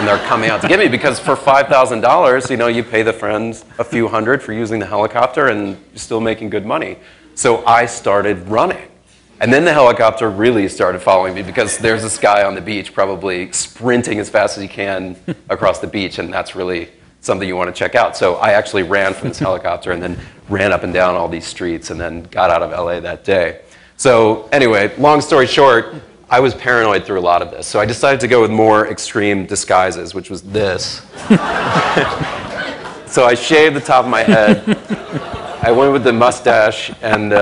and they're coming out to get me because for $5,000, you know, you pay the friends a few hundred for using the helicopter and you're still making good money. So I started running. And then the helicopter really started following me because there's this guy on the beach probably sprinting as fast as he can across the beach, and that's really something you want to check out. So I actually ran from this helicopter and then ran up and down all these streets and then got out of LA that day. So anyway, long story short, I was paranoid through a lot of this. So I decided to go with more extreme disguises, which was this. So I shaved the top of my head. I went with the mustache, and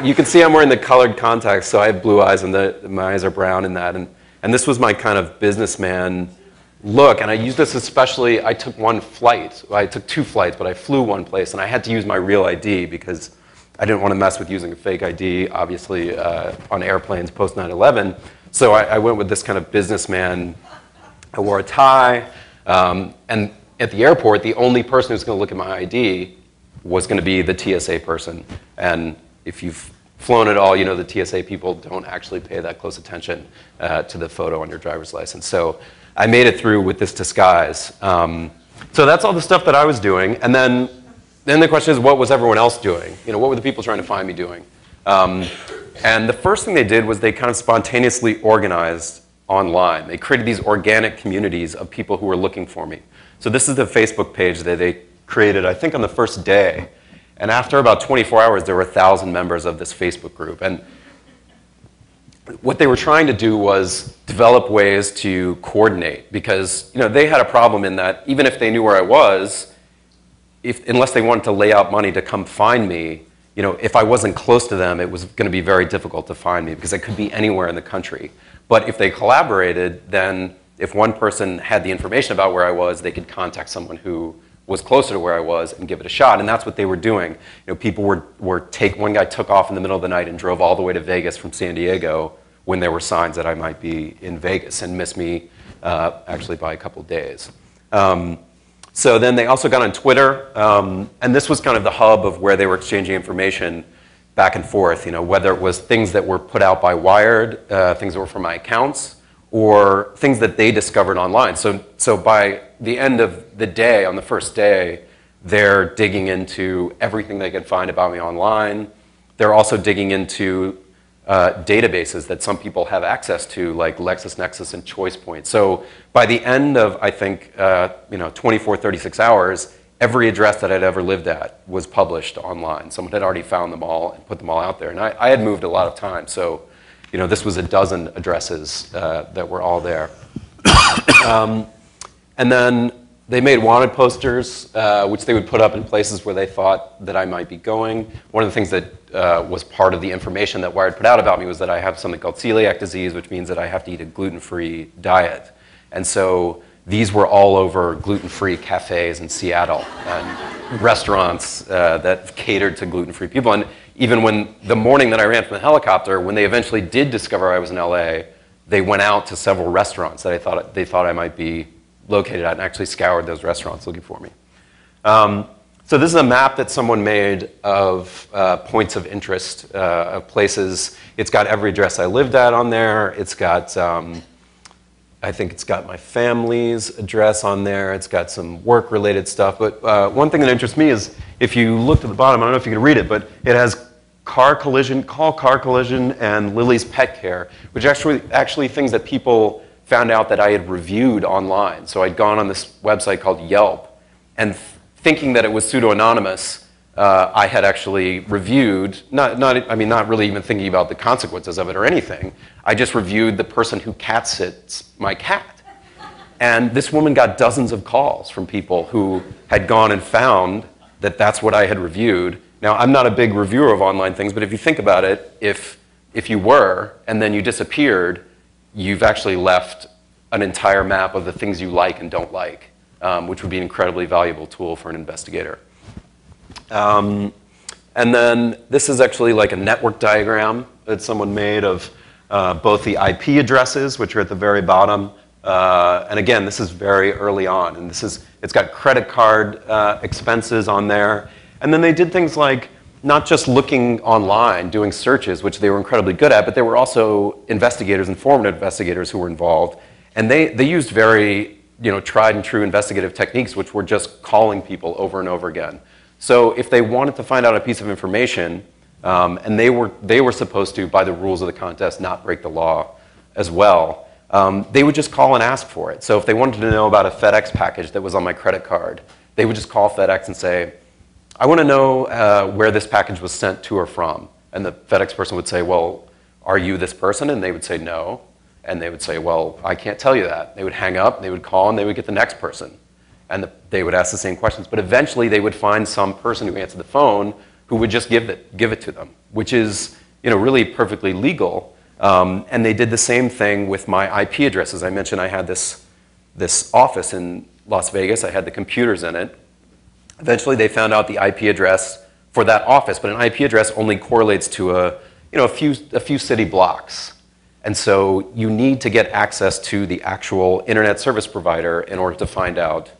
you can see I'm wearing the colored contacts, so I have blue eyes, and my eyes are brown in that. And this was my kind of businessman look, and I used this especially, I took one flight. I took 2 flights, but I flew one place, and I had to use my real ID because I didn't want to mess with using a fake ID, obviously, on airplanes post 9/11. So I went with this kind of businessman. I wore a tie, and at the airport, the only person who's going to look at my ID was going to be the TSA person. And if you've flown at all, you know the TSA people don't actually pay that close attention to the photo on your driver's license. So I made it through with this disguise. So that's all the stuff that I was doing. And then the question is, what was everyone else doing? You know, what were the people trying to find me doing? And the first thing they did was they kind of spontaneously organized online. They created these organic communities of people who were looking for me. So this is the Facebook page that they created, I think, on the first day. And after about 24 hours, there were 1,000 members of this Facebook group. And what they were trying to do was develop ways to coordinate, because you know, they had a problem in that even if they knew where I was, unless they wanted to lay out money to come find me, you know, if I wasn't close to them, it was going to be very difficult to find me because I could be anywhere in the country. But if they collaborated, then if one person had the information about where I was, they could contact someone who was closer to where I was and give it a shot. And that's what they were doing. You know, people one guy took off in the middle of the night and drove all the way to Vegas from San Diego when there were signs that I might be in Vegas and missed me actually by a couple of days. So then they also got on Twitter, and this was kind of the hub of where they were exchanging information back and forth, you know, whether it was things that were put out by Wired, things that were from my accounts, or things that they discovered online. So by the end of the day, on the first day, they're digging into everything they can find about me online. They're also digging into databases that some people have access to, like LexisNexis and ChoicePoint. So by the end of, I think, 24, 36 hours, every address that I'd ever lived at was published online. Someone had already found them all and put them all out there. And I had moved a lot of time, so you know, this was a dozen addresses that were all there. And then they made wanted posters, which they would put up in places where they thought that I might be going. One of the things that was part of the information that Wired put out about me was that I have something called celiac disease, which means that I have to eat a gluten-free diet. And so these were all over gluten-free cafes in Seattle and restaurants that catered to gluten-free people. And even when the morning that I ran from the helicopter, when they eventually did discover I was in LA, they went out to several restaurants that they thought I might be located at and actually scoured those restaurants looking for me. So this is a map that someone made of points of interest, of places. It's got every address I lived at on there. It's got, I think it's got my family's address on there. It's got some work-related stuff. But one thing that interests me is if you look to the bottom, I don't know if you can read it, but it has call car collision, and Lily's Pet Care, which are actually things that people found out that I had reviewed online. So I'd gone on this website called Yelp, and thinking that it was pseudo-anonymous, I had actually reviewed, not really even thinking about the consequences of it or anything. I just reviewed the person who cat sits my cat. And this woman got dozens of calls from people who had gone and found that that's what I had reviewed. Now, I'm not a big reviewer of online things, but if you think about it, if you were, and then you disappeared, you've actually left an entire map of the things you like and don't like, which would be an incredibly valuable tool for an investigator. And then this is actually like a network diagram that someone made of both the IP addresses, which are at the very bottom, and again, this is very early on, and it's got credit card expenses on there. And then they did things like not just looking online, doing searches, which they were incredibly good at, but there were also investigators, informative investigators who were involved. And they used very tried and true investigative techniques, which were just calling people over and over again. So if they wanted to find out a piece of information, and they were supposed to, by the rules of the contest, not break the law as well, they would just call and ask for it. So if they wanted to know about a FedEx package that was on my credit card, they would just call FedEx and say, I want to know where this package was sent to or from. And the FedEx person would say, well, are you this person? And they would say no. And they would say, well, I can't tell you that. They would hang up, they would call, and they would get the next person. And they would ask the same questions. But eventually they would find some person who answered the phone who would just give it to them, which is really perfectly legal. And they did the same thing with my IP address. As I mentioned, I had this office in Las Vegas. I had the computers in it. Eventually they found out the IP address for that office, but an IP address only correlates to a few city blocks. And so you need to get access to the actual internet service provider in order to find out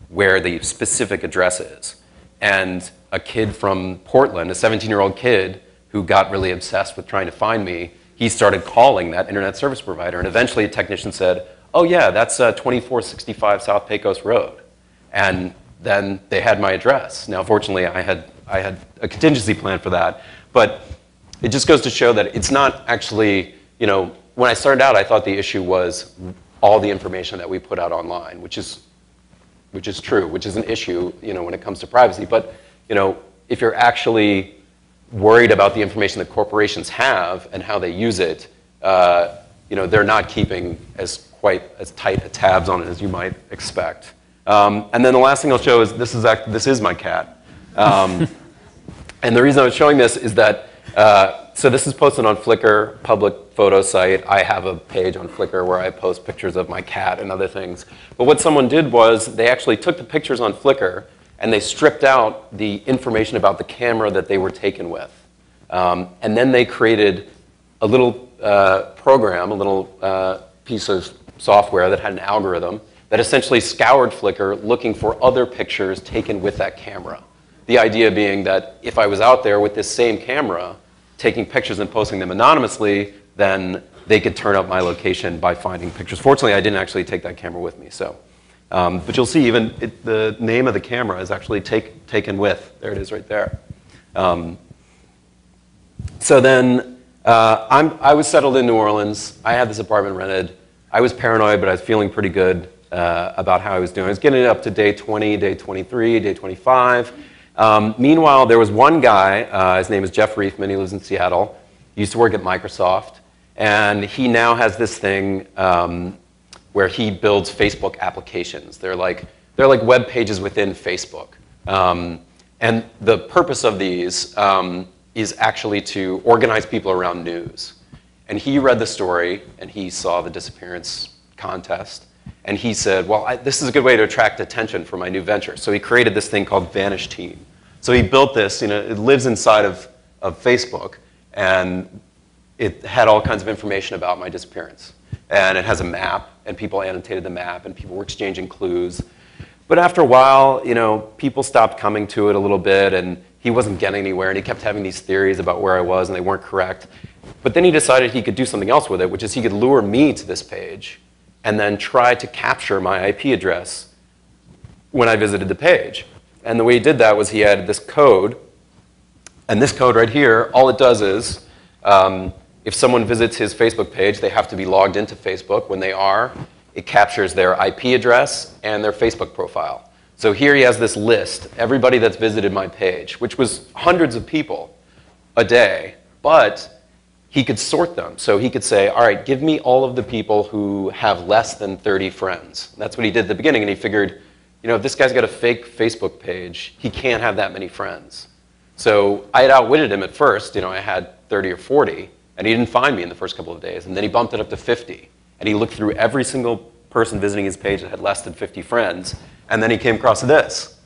where the specific address is. And a kid from Portland, a 17-year-old kid who got really obsessed with trying to find me, he started calling that internet service provider. And eventually a technician said, oh yeah, that's 2465 South Pecos Road. And then they had my address. Now, fortunately, I had a contingency plan for that. But it just goes to show that it's not actually, when I started out, I thought the issue was all the information that we put out online, which is true, which is an issue, when it comes to privacy. But, if you're actually worried about the information that corporations have and how they use it, they're not keeping quite as tight a tabs on it as you might expect. And then the last thing I'll show is this is my cat. And the reason I was showing this is that, so this is posted on Flickr, public photo site. I have a page on Flickr where I post pictures of my cat and other things. But what someone did was they actually took the pictures on Flickr and they stripped out the information about the camera that they were taken with. And then they created a little program, a little piece of software that had an algorithm that essentially scoured Flickr looking for other pictures taken with that camera. The idea being that if I was out there with this same camera taking pictures and posting them anonymously, then they could turn up my location by finding pictures. Fortunately, I didn't actually take that camera with me. So, but you'll see even the name of the camera is actually taken with. There it is right there. So then I was settled in New Orleans. I had this apartment rented. I was paranoid, but I was feeling pretty good about how I was doing. I was getting up to day 20, day 23, day 25. Meanwhile, there was one guy, his name is Jeff Reifman, he lives in Seattle. He used to work at Microsoft. And he now has this thing where he builds Facebook applications. They're like web pages within Facebook. And the purpose of these is actually to organize people around news. And he read the story, and he saw the disappearance contest. And he said, well, this is a good way to attract attention for my new venture. So he created this thing called Vanish Team. So he built this, it lives inside of Facebook. And it had all kinds of information about my disappearance. And it has a map, and people annotated the map, and people were exchanging clues. But after a while, people stopped coming to it a little bit, and he wasn't getting anywhere, and he kept having these theories about where I was, and they weren't correct. But then he decided he could do something else with it, which is he could lure me to this page and then try to capture my IP address when I visited the page. And the way he did that was he added this code. And this code right here, all it does is, if someone visits his Facebook page, they have to be logged into Facebook. When they are, it captures their IP address and their Facebook profile. So here he has this list, everybody that's visited my page, which was hundreds of people a day. But he could sort them. So he could say, all right, give me all of the people who have less than 30 friends. And that's what he did at the beginning. And he figured, if this guy's got a fake Facebook page, he can't have that many friends. So I had outwitted him at first. I had 30 or 40. And he didn't find me in the first couple of days. And then he bumped it up to 50. And he looked through every single person visiting his page that had less than 50 friends. And then he came across this,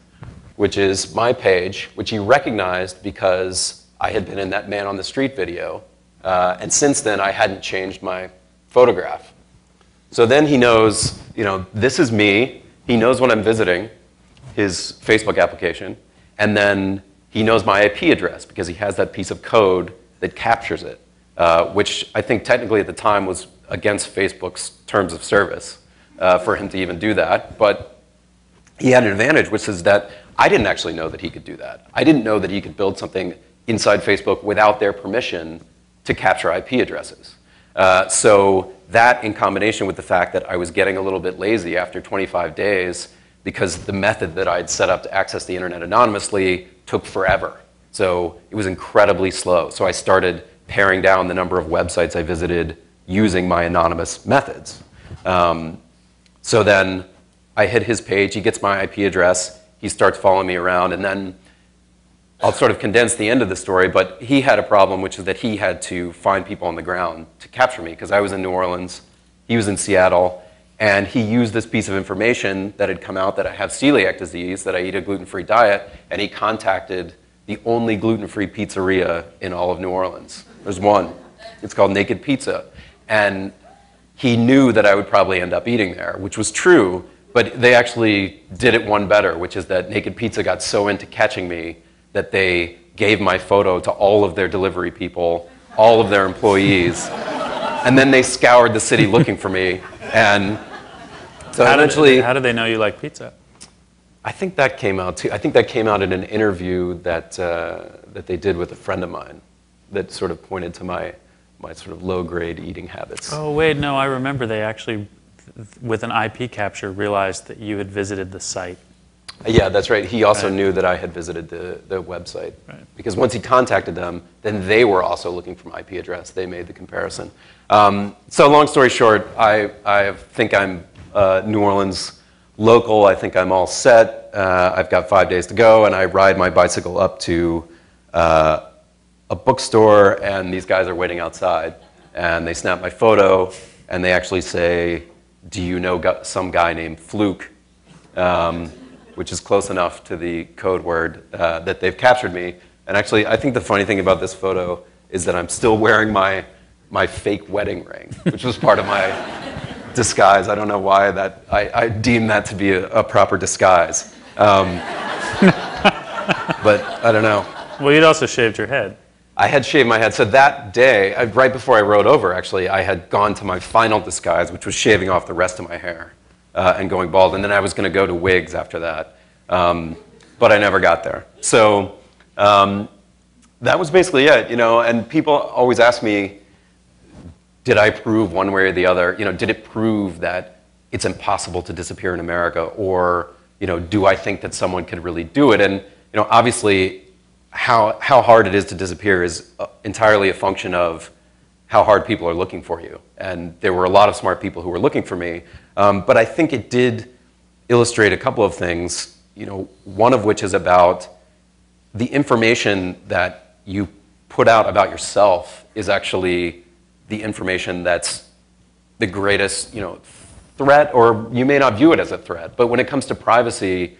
which is my page, which he recognized because I had been in that Man on the Street video. And since then, I hadn't changed my photograph. So then he knows, this is me. He knows when I'm visiting his Facebook application. And then he knows my IP address because he has that piece of code that captures it, which I think technically at the time was against Facebook's terms of service for him to even do that. But he had an advantage, which is that I didn't actually know that he could do that. I didn't know that he could build something inside Facebook without their permission to capture IP addresses. So that, in combination with the fact that I was getting a little bit lazy after 25 days because the method that I'd set up to access the internet anonymously took forever. So it was incredibly slow. So I started paring down the number of websites I visited using my anonymous methods. So then I hit his page, he gets my IP address, he starts following me around, and then I'll sort of condense the end of the story, but he had a problem, which is that he had to find people on the ground to capture me, because I was in New Orleans, he was in Seattle, and he used this piece of information that had come out that I have celiac disease, that I eat a gluten-free diet, and he contacted the only gluten-free pizzeria in all of New Orleans. There's one. It's called Naked Pizza. And he knew that I would probably end up eating there, which was true, but they actually did it one better, which is that Naked Pizza got so into catching me that they gave my photo to all of their delivery people, all of their employees, and then they scoured the city looking for me. And so how did they know you like pizza? I think that came out too. I think that came out in an interview that that they did with a friend of mine that sort of pointed to my sort of low-grade eating habits. Oh, wait, no, I remember they actually, with an IP capture, realized that you had visited the site. Yeah, that's right. He also knew that I had visited the website. Right. Because once he contacted them, then they were also looking for my IP address. They made the comparison. So long story short, I think I'm New Orleans local. I think I'm all set. I've got 5 days to go, and I ride my bicycle up to a bookstore, and these guys are waiting outside. And they snap my photo, and they actually say, "Do you know some guy named Fluke?" Which is close enough to the code word that they've captured me. And actually, I think the funny thing about this photo is that I'm still wearing my fake wedding ring, which was part of my disguise. I don't know why that I deem that to be a proper disguise. But I don't know. Well, you'd also shaved your head. I had shaved my head. So that day, right before I rode over, actually, I had gone to my final disguise, which was shaving off the rest of my hair. And going bald, and then I was going to go to wigs after that, but I never got there. So that was basically it, you know. And people always ask me, did I prove one way or the other? You know, did it prove that it's impossible to disappear in America, or you know, do I think that someone could really do it? And you know, obviously, how hard it is to disappear is entirely a function of how hard people are looking for you. And there were a lot of smart people who were looking for me. But I think it did illustrate a couple of things, you know, one of which is about the information that you put out about yourself is actually the information that's the greatest, you know, threat, or you may not view it as a threat. But when it comes to privacy,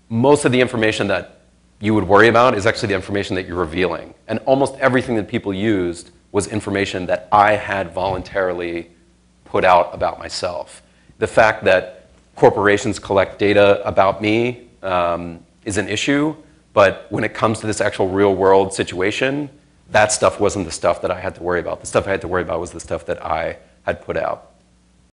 most of the information that you would worry about is actually the information that you're revealing. And almost everything that people used was information that I had voluntarily put out about myself. The fact that corporations collect data about me is an issue, but when it comes to this actual real-world situation, that stuff wasn't the stuff that I had to worry about. The stuff I had to worry about was the stuff that I had put out.